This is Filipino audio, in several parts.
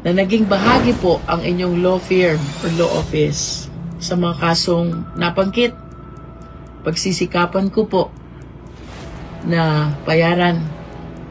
na naging bahagi po ang inyong law firm or law office sa mga kasong nabanggit. Pagsisikapan ko po na bayaran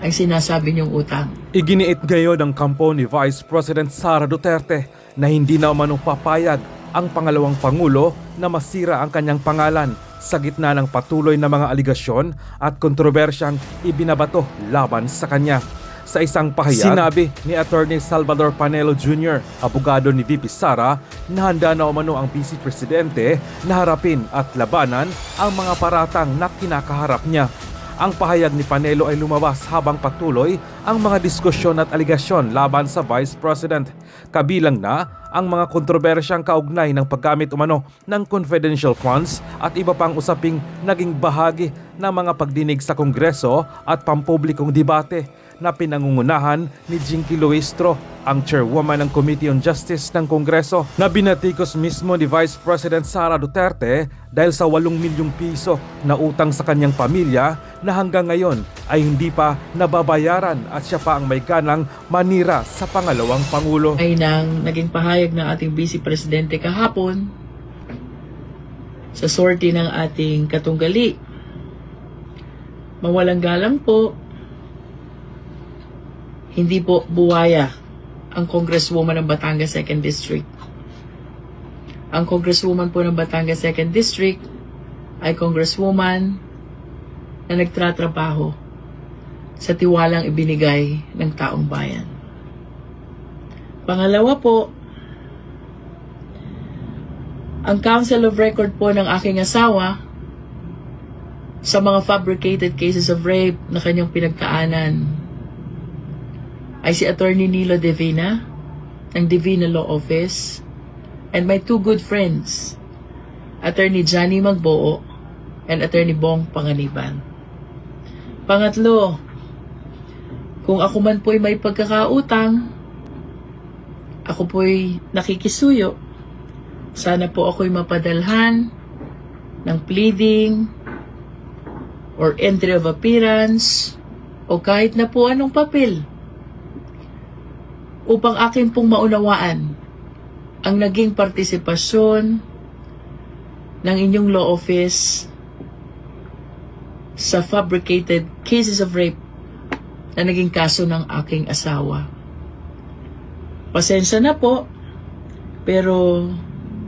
ang sinasabi niyong utang. Iginiit ngayon ng kampo ni Vice President Sara Duterte na hindi na umanong papayag ang pangalawang pangulo na masira ang kanyang pangalan sa gitna ng patuloy na mga aligasyon at kontrobersyang ibinabato laban sa kanya. Sa isang pahayag, sinabi ni Attorney Salvador Panelo Jr., abogado ni VP Sara, na handa na umano ang Vice Presidente na harapin at labanan ang mga paratang na kinakaharap niya. Ang pahayag ni Panelo ay lumabas habang patuloy ang mga diskusyon at aligasyon laban sa Vice President. Kabilang na ang mga kontrobersyang kaugnay ng paggamit umano ng confidential funds at iba pang usaping naging bahagi ng mga pagdinig sa Kongreso at pampublikong debate na pinangungunahan ni Jinky Luistro, ang chairwoman ng Committee on Justice ng Kongreso, na binatikos mismo ni Vice President Sara Duterte dahil sa 8 milyong piso na utang sa kanyang pamilya na hanggang ngayon ay hindi pa nababayaran at siya pa ang may ganang manira sa pangalawang pangulo. Ay nang naging pahayag ng ating Vice Presidente kahapon sa sortie ng ating katunggali. Mawalang galang po, hindi po buwaya ang Congresswoman ng Batangas 2nd District. Ang Congresswoman po ng Batangas 2nd District ay Congresswoman na nagtratrabaho sa tiwalang ibinigay ng taong bayan. Pangalawa po, ang Council of Record po ng aking asawa sa mga fabricated cases of rape na kanyang pinagkaanan ay si Attorney Nilo Divina ng Divina Law Office and my 2 good friends, Attorney Johnny Magboo and Attorney Bong Panganiban. Pangatlo, kung ako man po'y may pagkakautang, ako po'y nakikisuyo, sana po ako'y mapadalhan ng pleading or entry of appearance o kahit na po anong papel upang akin pong maunawaan ang naging partisipasyon ng inyong law office sa fabricated cases of rape na naging kaso ng aking asawa. Pasensya na po, pero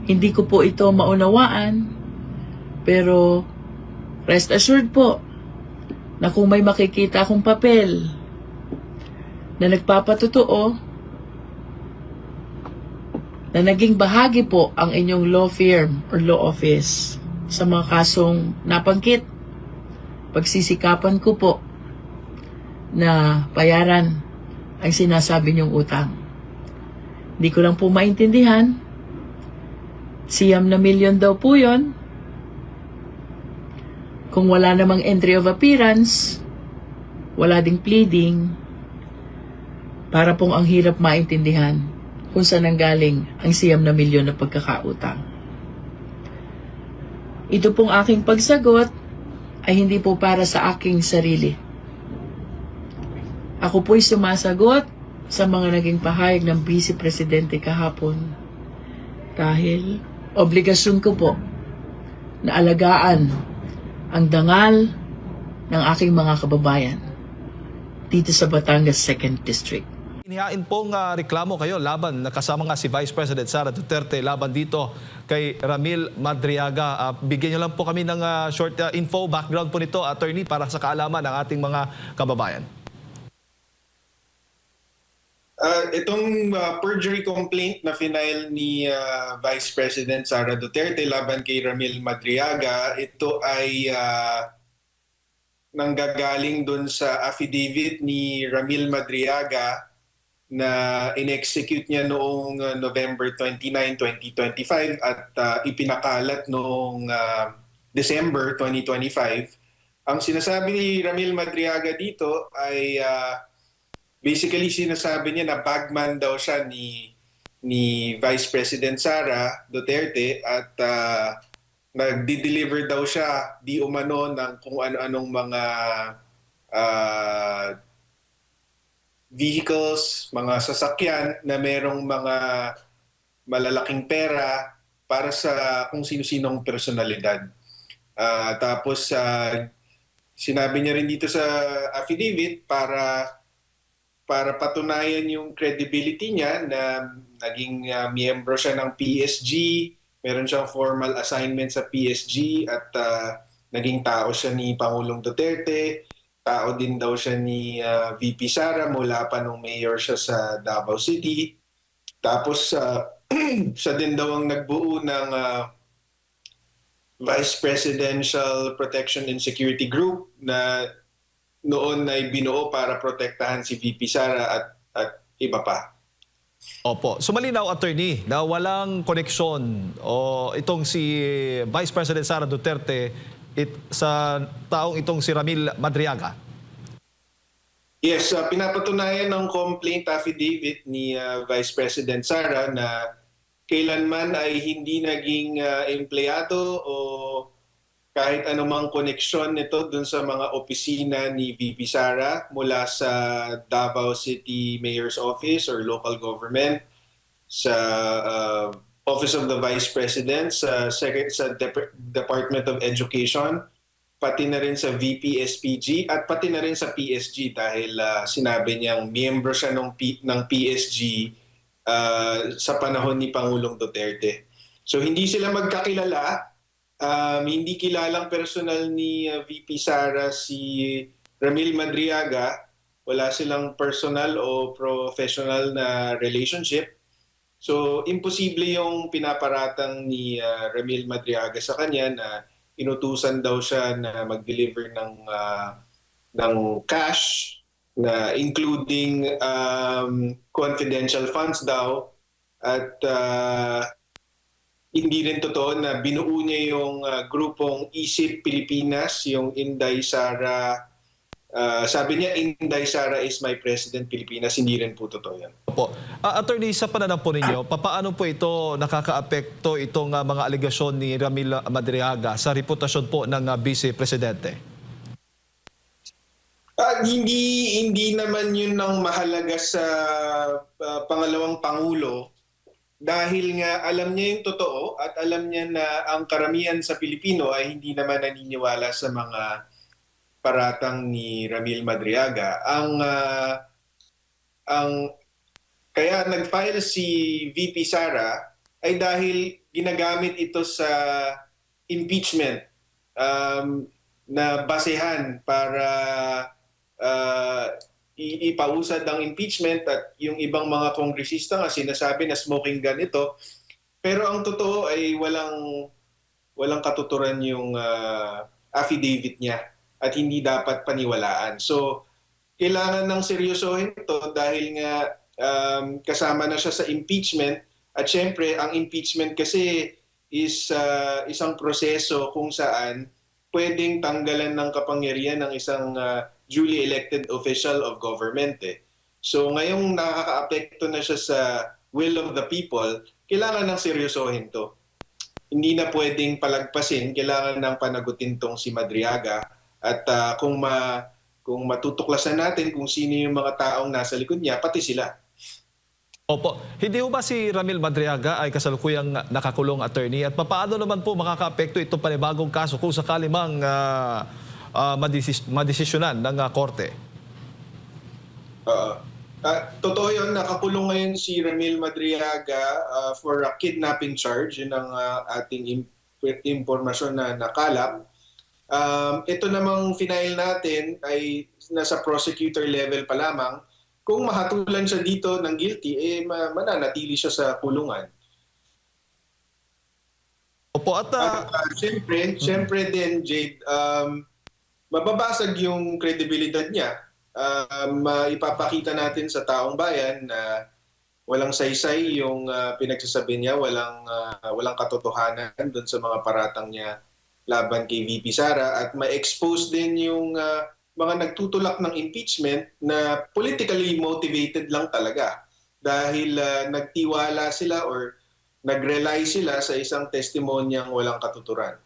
hindi ko po ito maunawaan, pero rest assured po na kung may makikita akong papel na nagpapatotoo na naging bahagi po ang inyong law firm or law office sa mga kasong nabanggit, pagsisikapan ko po na bayaran ang sinasabi niyong utang. Hindi ko lang po maintindihan, siyam na milyon daw po yun. Kung wala namang entry of appearance, wala ding pleading, para pong ang hirap maintindihan kung saan nanggaling ang siyam na milyon na pagkakautang. Ito pong aking pagsagot ay hindi po para sa aking sarili. Ako po'y sumasagot sa mga naging pahayag ng Vice Presidente kahapon dahil obligasyon ko po na alagaan ang dangal ng aking mga kababayan dito sa Batangas 2nd District. Inihain pong reklamo kayo laban, nakasama nga si Vice President Sara Duterte laban dito kay Ramil Madriaga. Bigyan niyo lang po kami ng short info, background po nito, attorney, para sa kaalaman ng ating mga kababayan. Itong perjury complaint na final ni Vice President Sara Duterte laban kay Ramil Madriaga, ito ay nanggagaling dun sa affidavit ni Ramil Madriaga na in-execute niya noong November 29, 2025 at ipinakalat noong December 2025. Ang sinasabi ni Ramil Madriaga dito ay basically sinasabi niya na bagman daw siya ni Vice President Sara Duterte at nagdi-deliver daw siya di umano ng kung ano-anong mga vehicles, mga sasakyan na merong mga malalaking pera para sa kung sino-sinong personalidad. Tapos sinabi niya rin dito sa affidavit para patunayan yung credibility niya na naging miyembro siya ng PSG, meron siyang formal assignment sa PSG at naging tao siya ni Pangulong Duterte, tao din daw siya ni VP Sara mula pa nung mayor siya sa Davao City. Tapos siya din daw ang nagbuo ng Vice Presidential Protection and Security Group na noon ay binuo para protektahan si VP Sara at iba pa. Opo. So malinaw, attorney, na walang koneksyon o itong si Vice President Sara Duterte sa taong itong si Ramil Madriaga. Yes, pinapatunayan ng complaint affidavit ni Vice President Sara na kailanman ay hindi naging empleyado o kahit anumang koneksyon nito dun sa mga opisina ni VP Sara mula sa Davao City Mayor's Office or local government, sa Office of the Vice President, sa Department of Education, pati na rin sa VP SPG at pati na rin sa PSG dahil sinabi niyang miyembro siya ng PSG sa panahon ni Pangulong Duterte. So hindi sila magkakilala. Hindi kilalang personal ni VP Sara si Ramil Madriaga. Wala silang personal o professional na relationship. So, imposible yung pinaparatang ni Ramil Madriaga sa kanya na inutusan daw siya na mag-deliver ng cash, na including confidential funds daw. At hindi rin totoo na binuo niya yung grupong Isip Pilipinas, yung Inday Sara. Sabi niya, Inday Sara is my President Pilipinas. Hindi rin po totoo yan. Opo. Attorney, sa pananaw po ninyo, paano po ito nakakaapekto itong mga alegasyon ni Ramil Madriaga sa reputasyon po ng Vice Presidente? Hindi naman yun ang mahalaga sa pangalawang Pangulo. Dahil nga alam niya yung totoo at alam niya na ang karamihan sa Pilipino ay hindi naman naniniwala sa mga paratang ni Ramil Madriaga. Kaya nag-file si VP Sara ay dahil ginagamit ito sa impeachment na basehan para ipausad ang impeachment at yung ibang mga kongresista nga sinasabi na smoking gun ito. Pero ang totoo ay walang katuturan yung affidavit niya at hindi dapat paniwalaan. So, kailangan ng seryosohin ito dahil nga kasama na siya sa impeachment at syempre ang impeachment kasi is isang proseso kung saan pwedeng tanggalan ng kapangyarihan ng isang duly elected official of government. So ngayong nakakaapekto na siya sa will of the people, kailangan ng seryosohin to. Hindi na pwedeng palagpasin, kailangan ng panagutin tong si Madriaga at kung matutuklasan natin kung sino yung mga taong nasa likod niya, pati sila. Opo. Hindi ho ba si Ramil Madriaga ay kasalukuyang nakakulong, attorney? At paano naman po makakaapekto itong panibagong kaso kung sakali mang madesisyonan ng korte? Totoo yun, nakakulong ngayon si Ramil Madriaga for a kidnapping charge. Yun ang ating impormasyon na nakalap. Ito namang final natin ay nasa prosecutor level pa lamang. Kung mahatulan siya dito ng guilty, mananatili siya sa kulungan. Opo, at Siyempre din, Jade, mababasag yung credibility niya. Maipapakita natin sa taong bayan na walang saysay yung pinagsasabi niya, walang katotohanan doon sa mga paratang niya laban kay VP Sara at ma-expose din yung mga nagtutulak ng impeachment na politically motivated lang talaga dahil nagtiwala sila or nag-rely sila sa isang testimonyang walang katuturan.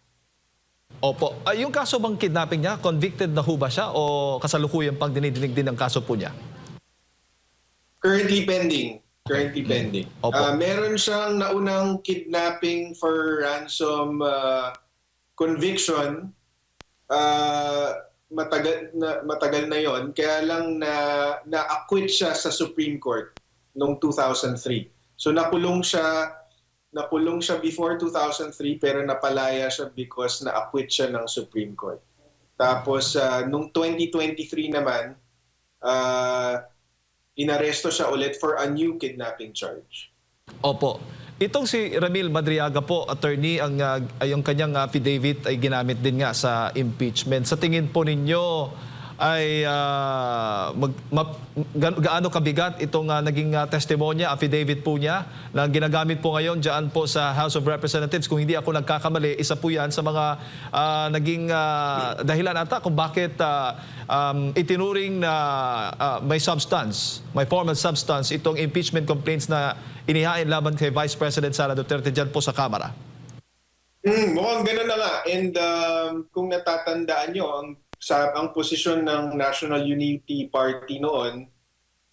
opo. Yung kaso bang kidnapping niya, convicted na ho ba siya o kasalukuyang pang dinidinig din ang kaso po niya? Currently pending. Currently pending. Opo. Meron siyang naunang kidnapping for ransom conviction. Matagal na yon. Kaya lang na-acquit siya sa Supreme Court noong 2003. So nakulong siya before 2003 pero napalaya siya because na-acquit siya ng Supreme Court. Tapos nung 2023 naman, inaresto siya ulit for a new kidnapping charge. Opo. Itong si Ramil Madriaga po, attorney, yung kanyang affidavit ay ginamit din nga sa impeachment. Sa tingin po ninyo ay gaano kabigat itong naging testimonya, affidavit po niya na ginagamit po ngayon dyan po sa House of Representatives. Kung hindi ako nagkakamali, isa po yan sa mga naging dahilan ata kung bakit itinuring na may substance, may formal substance itong impeachment complaints na inihain laban kay Vice President Sara Duterte dyan po sa Kamara. Mukhang gano'n na nga. And kung natatandaan nyo, ang posisyon ng National Unity Party noon,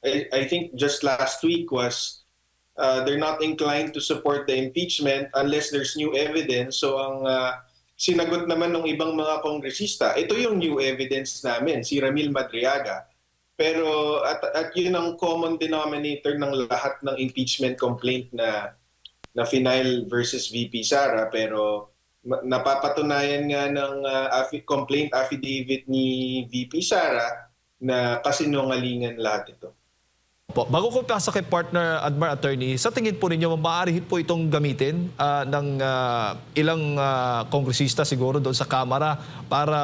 I think just last week was they're not inclined to support the impeachment unless there's new evidence. So ang sinagot naman ng ibang mga kongresista, ito yung new evidence namin, si Ramil Madriaga. Pero at yun ang common denominator ng lahat ng impeachment complaint na final versus VP Sara, pero napapatunayan nga ng complaint affidavit ni VP Sara na kasinungalingan lahat ito. Bago ko pasa kay partner Admar Attorney, sa tingin po ninyo, maaari po itong gamitin ng ilang kongresista siguro doon sa Kamara para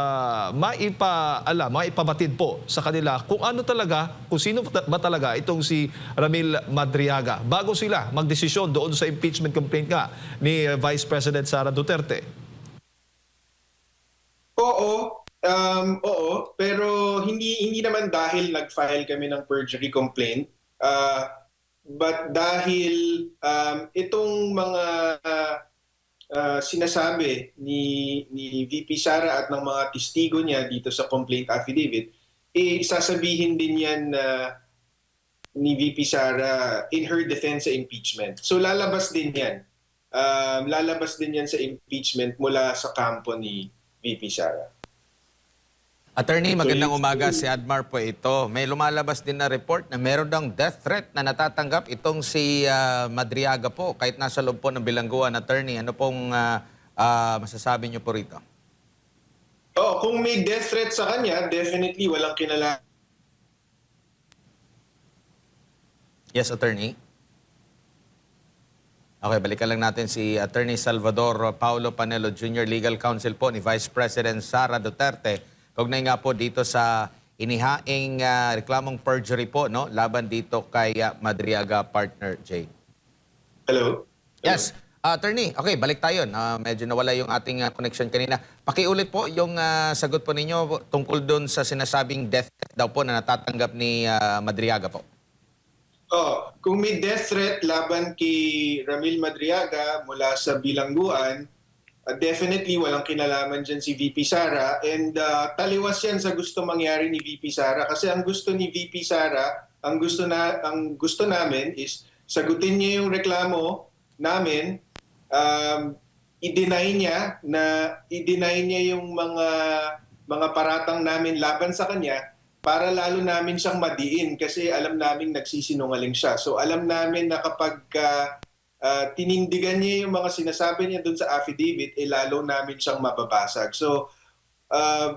maipabatid po sa kanila kung ano talaga, kung sino ba talaga itong si Ramil Madriaga bago sila magdesisyon doon sa impeachment complaint nga ni Vice President Sara Duterte. Oo, pero hindi naman dahil nag-file kami ng perjury complaint, but dahil itong mga sinasabi ni VP Sara at ng mga testigo niya dito sa complaint affidavit, sasabihin din yan ni VP Sara in her defense sa impeachment. So lalabas din yan. Lalabas din yan sa impeachment mula sa kampo ni VP Sara. Attorney, magandang umaga. Si Admar po ito. May lumalabas din na report na meron daw death threat na natatanggap itong si Madriaga po kahit nasa loob po ng bilangguan. Attorney, ano pong masasabi niyo po rito? Kung may death threat sa kanya, definitely walang kinalaman. Yes, Attorney. Okay, balikan lang natin si Attorney Salvador Paulo Panelo Jr., Legal Counsel po ni Vice President Sara Duterte. Kaugnay nga po dito sa inihaing reklamong perjury po, no? Laban dito kay Madriaga, partner Jay. Hello? Yes. Attorney, okay, balik tayo. Medyo nawala yung ating connection kanina. Pakiulit po yung sagot po ninyo tungkol doon sa sinasabing death daw po na natatanggap ni Madriaga po. Kung may death threat laban kay Ramil Madriaga mula sa bilangguan, definitely walang kinalaman dyan si VP Sara, and taliwas yan sa gusto mangyari ni VP Sara, kasi ang gusto ni VP Sara, ang gusto namin is sagutin niya yung reklamo namin, i-deny niya yung mga paratang namin laban sa kanya para lalo namin siyang madiin kasi alam namin nagsisinungaling siya. So alam namin na kapag tinindigan niya yung mga sinasabi niya doon sa affidavit, lalo namin siyang mababasag. So,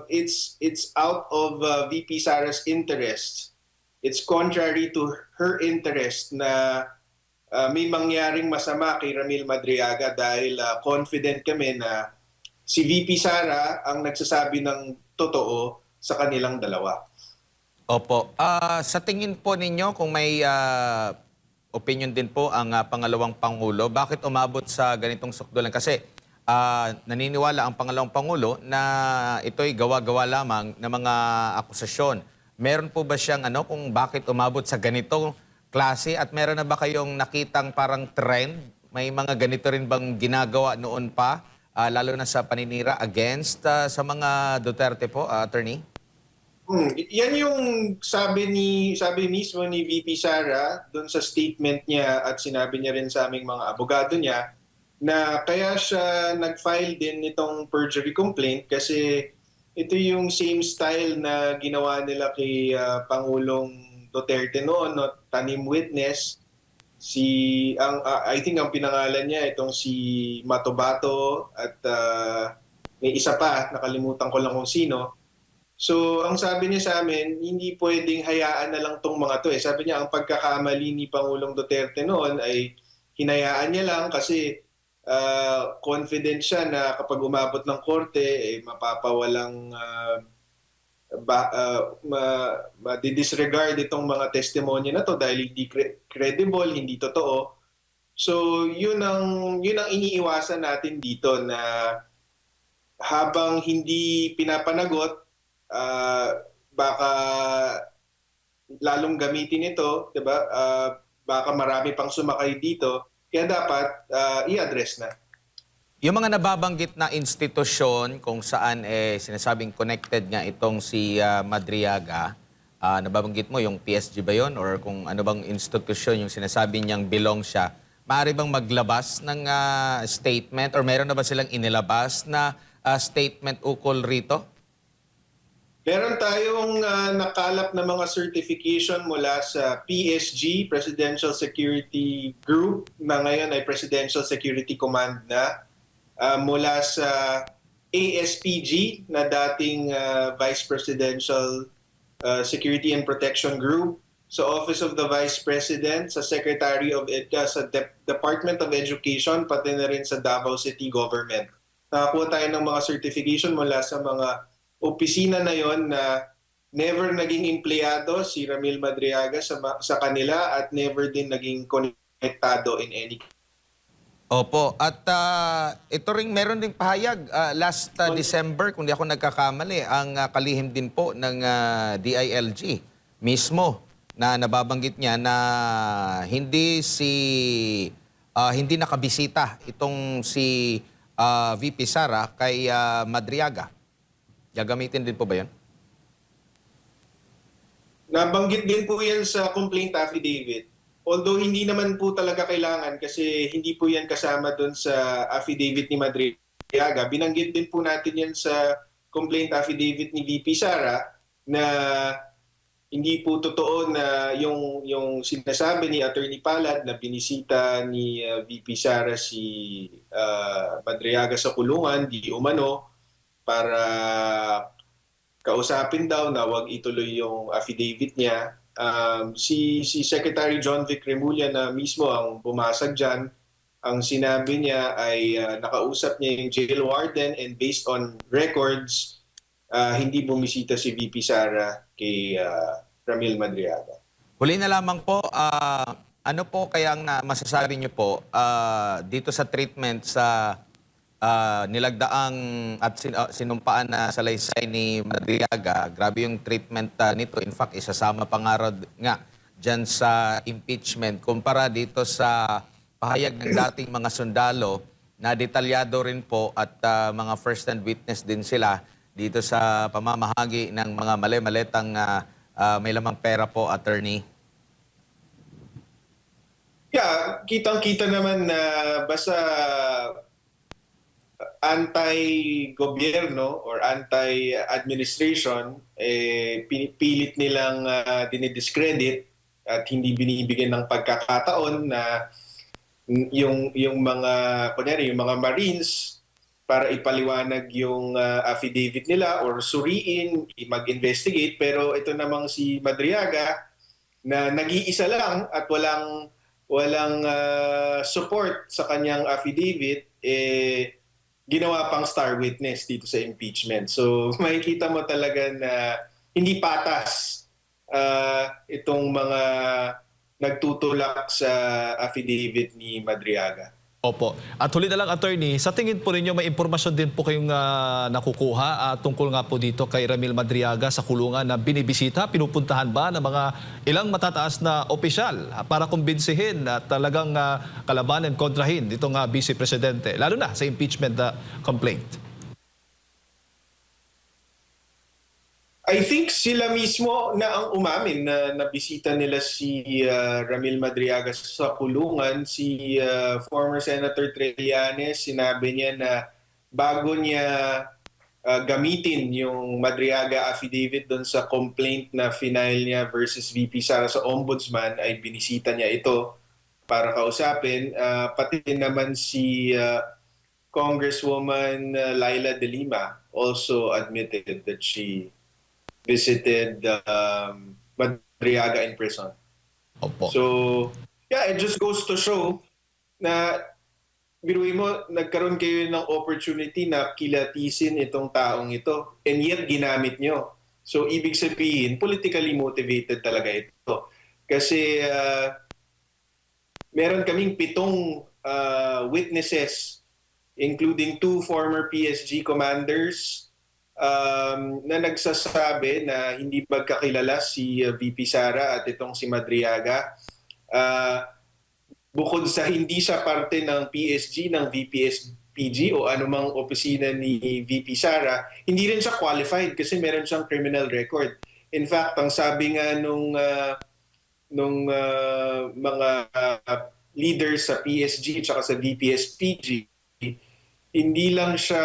it's out of VP Sara's interest. It's contrary to her interest na may mangyaring masama kay Ramil Madriaga dahil confident kami na si VP Sara ang nagsasabi ng totoo sa kanilang dalawa. Opo. Sa tingin po ninyo, kung may opinion din po ang pangalawang Pangulo, bakit umabot sa ganitong sukdulan? Kasi naniniwala ang pangalawang Pangulo na ito'y gawa-gawa lamang ng mga akusasyon. Meron po ba siyang kung bakit umabot sa ganitong klase at meron na ba kayong nakitang parang trend? May mga ganito rin bang ginagawa noon pa, lalo na sa paninira against sa mga Duterte po, Attorney? Yan yung sabi mismo ni VP Sara doon sa statement niya, at sinabi niya rin sa aming mga abogado niya na kaya siya nag-file din nitong perjury complaint kasi ito yung same style na ginawa nila kay Pangulong Duterte noon, no? Tanim witness. I think ang pinangalan niya itong si Matobato, at may isa pa, nakalimutan ko lang kung sino. So, ang sabi niya sa amin, hindi pwedeng hayaan na lang tong mga to. Sabi niya, ang pagkakamali ni Pangulong Duterte noon ay hinayaan niya lang kasi confident siya na kapag umabot ng korte, mapapawalang ma-disregard itong mga testimonya na to dahil hindi credible, hindi totoo. So, yun ang iniiwasan natin dito, na habang hindi pinapanagot, baka lalong gamitin ito, 'di ba? Baka marami pang sumakay dito, kaya dapat i-address na. Yung mga nababanggit na institusyon kung saan sinasabing connected nga itong si Madriaga, nababanggit mo yung PSG ba yun or kung ano bang institusyon yung sinasabi niyang belong siya, maaari bang maglabas ng statement or meron na ba silang inilabas na statement ukol rito? Meron tayong nakalap na mga certification mula sa PSG, Presidential Security Group, na ngayon ay Presidential Security Command na, mula sa ASPG, na dating Vice Presidential Security and Protection Group, sa Office of the Vice President, sa Secretary of sa Department of Education, pati na rin sa Davao City Government. Nakakuha tayo ng mga certification mula sa mga opisina na yon na never naging empleyado si Ramil Madriaga sa kanila at never din naging konektado in any. Opo. At ito ring meron ding pahayag last December, kung di ako nagkakamali, ang kalihim din po ng DILG mismo na nababanggit niya na hindi nakabisita itong si VP Sara kay Madriaga. Gagamitin din po ba yan? Nabanggit din po yan sa complaint affidavit. Although hindi naman po talaga kailangan kasi hindi po yan kasama doon sa affidavit ni Madriaga. Binanggit din po natin yan sa complaint affidavit ni VP Sara na hindi po totoo na yung sinasabi ni Attorney Palad na binisita ni VP Sara si Madriaga sa kulungan, di umano, para kausapin daw na wag ituloy yung affidavit niya. Si Secretary John Vic Remulla na mismo ang bumasag dyan, ang sinabi niya ay nakausap niya yung jail warden and based on records, hindi bumisita si VP Sara kay Ramil Madriaga. Huli na lamang po, ano po kayang masasabi niyo po dito sa treatment sa nilagdaang at sinumpaan na salaysay ni Madriaga? Grabe yung treatment nito. In fact, isasama pangarad nga dyan sa impeachment. Kumpara dito sa pahayag ng dating mga sundalo na detalyado rin po at mga first-hand witness din sila dito sa pamamahagi ng mga mali-maletang may lamang pera po, attorney. Yeah, kitang-kita naman na basta anti-gobyerno or anti-administration, pinipilit nilang dinidiscredit at hindi binibigyan ng pagkakataon na yung mga kunyari yung mga Marines para ipaliwanag yung affidavit nila or suriin, mag-investigate. Pero ito namang si Madriaga na nag-iisa lang at walang support sa kanyang affidavit, ginawa pang star witness dito sa impeachment. So makikita mo talaga na hindi patas itong mga nagtutulak sa affidavit ni Madriaga. Opo. At huli na lang, attorney, sa tingin po ninyo may impormasyon din po kayong nakukuha tungkol nga po dito kay Ramil Madriaga sa kulungan na binibisita, pinupuntahan ba ng mga ilang matataas na opisyal para kumbinsihin at talagang kalabanan, kontrahin ditong Vice Presidente, lalo na sa impeachment complaint? I think sila mismo na ang umamin na nabisita nila si Ramil Madriaga sa kulungan. Si former Senator Trillanes, sinabi niya na bago niya gamitin yung Madriaga affidavit doon sa complaint na final niya versus VP Sara sa Ombudsman, ay binisita niya ito para kausapin. Pati naman si Congresswoman Laila De Lima also admitted that she visited Madriaga in prison. Opo. So, yeah, it just goes to show na biruin mo, nagkaroon kayo ng opportunity na kilatisin itong taong ito and yet ginamit nyo. So, ibig sabihin, politically motivated talaga ito. Kasi meron kaming 7 witnesses, including 2 former PSG commanders, na nagsasabi na hindi magkakilala si VP Sara at itong si Madriaga. Bukod sa hindi siya parte ng PSG, ng VPSPG o anumang opisina ni VP Sara, hindi rin siya qualified kasi meron siyang criminal record. In fact, ang sabi nga nung mga leaders sa PSG at sa VPSPG, hindi lang siya...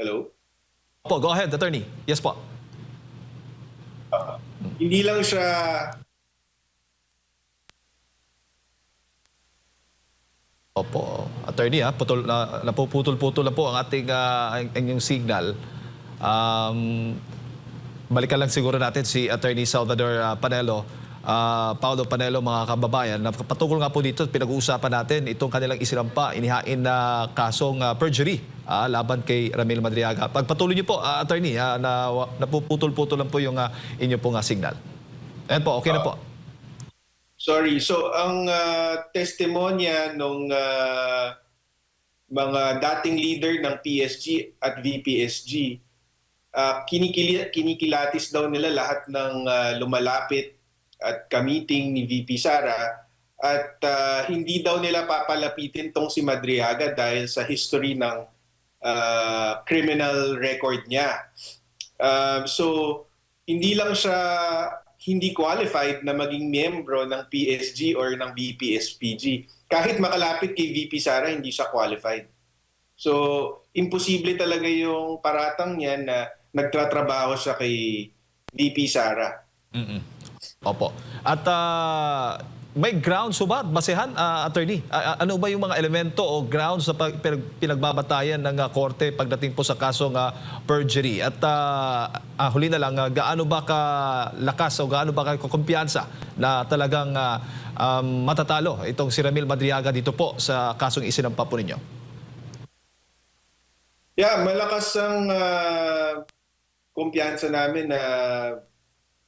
Hello? Go ahead, attorney. Yes po. Hindi lang siya Opo, attorney, napuputol-putol na po ang ating inyong signal. Balikan lang siguro natin si Attorney Salvador Panelo. Paolo Panelo, mga kababayan, patungkol nga po dito, pinag-uusapan natin itong kanilang isinampa, inihain na kasong perjury laban kay Ramil Madriaga. Pagpatuloy niyo po, attorney, napuputol-putol lang po yung inyo pong signal. Ayan po, okay na po. Sorry. So, ang testimonya nung mga dating leader ng PSG at VPSG, kinikilatis daw nila lahat ng lumalapit at ka-meeting ni VP Sara at hindi daw nila papalapitin tong si Madriaga dahil sa history ng criminal record niya. So, hindi lang siya hindi qualified na maging miyembro ng PSG or ng VPSPG. Kahit makalapit kay VP Sara, hindi siya qualified. So, imposible talaga yung paratang niya na nagtatrabaho siya kay VP Sara. Opo. At may grounds ba, basehan, attorney? Ano ba yung mga elemento o grounds na pinagbabatayan ng korte pagdating po sa kasong perjury? At huli na lang, gaano ba kalakas o gaano ba kumpiyansa na talagang matatalo itong si Ramil Madriaga dito po sa kasong isinampa po ninyo? Yeah, malakas ang kumpiyansa namin na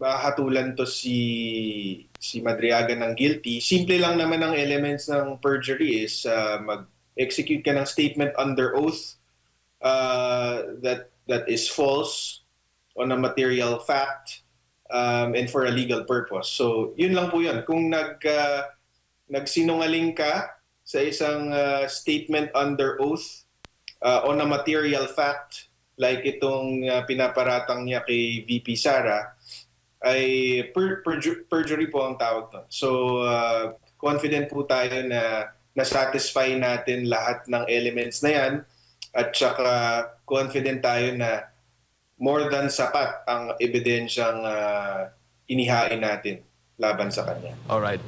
mahatulan to si Madriaga ng guilty. Simple lang naman ang elements ng perjury is mag-execute ka ng statement under oath that is false on a material fact and for a legal purpose. So, yun lang po yun. Kung nagsinungaling ka sa isang statement under oath on a material fact, like itong pinaparatang niya kay VP Sara, ay perjury po ang tawag doon. So, confident po tayo na na-satisfy natin lahat ng elements na yan at saka confident tayo na more than sapat ang ebidensyang inihain natin laban sa kanya. Alright.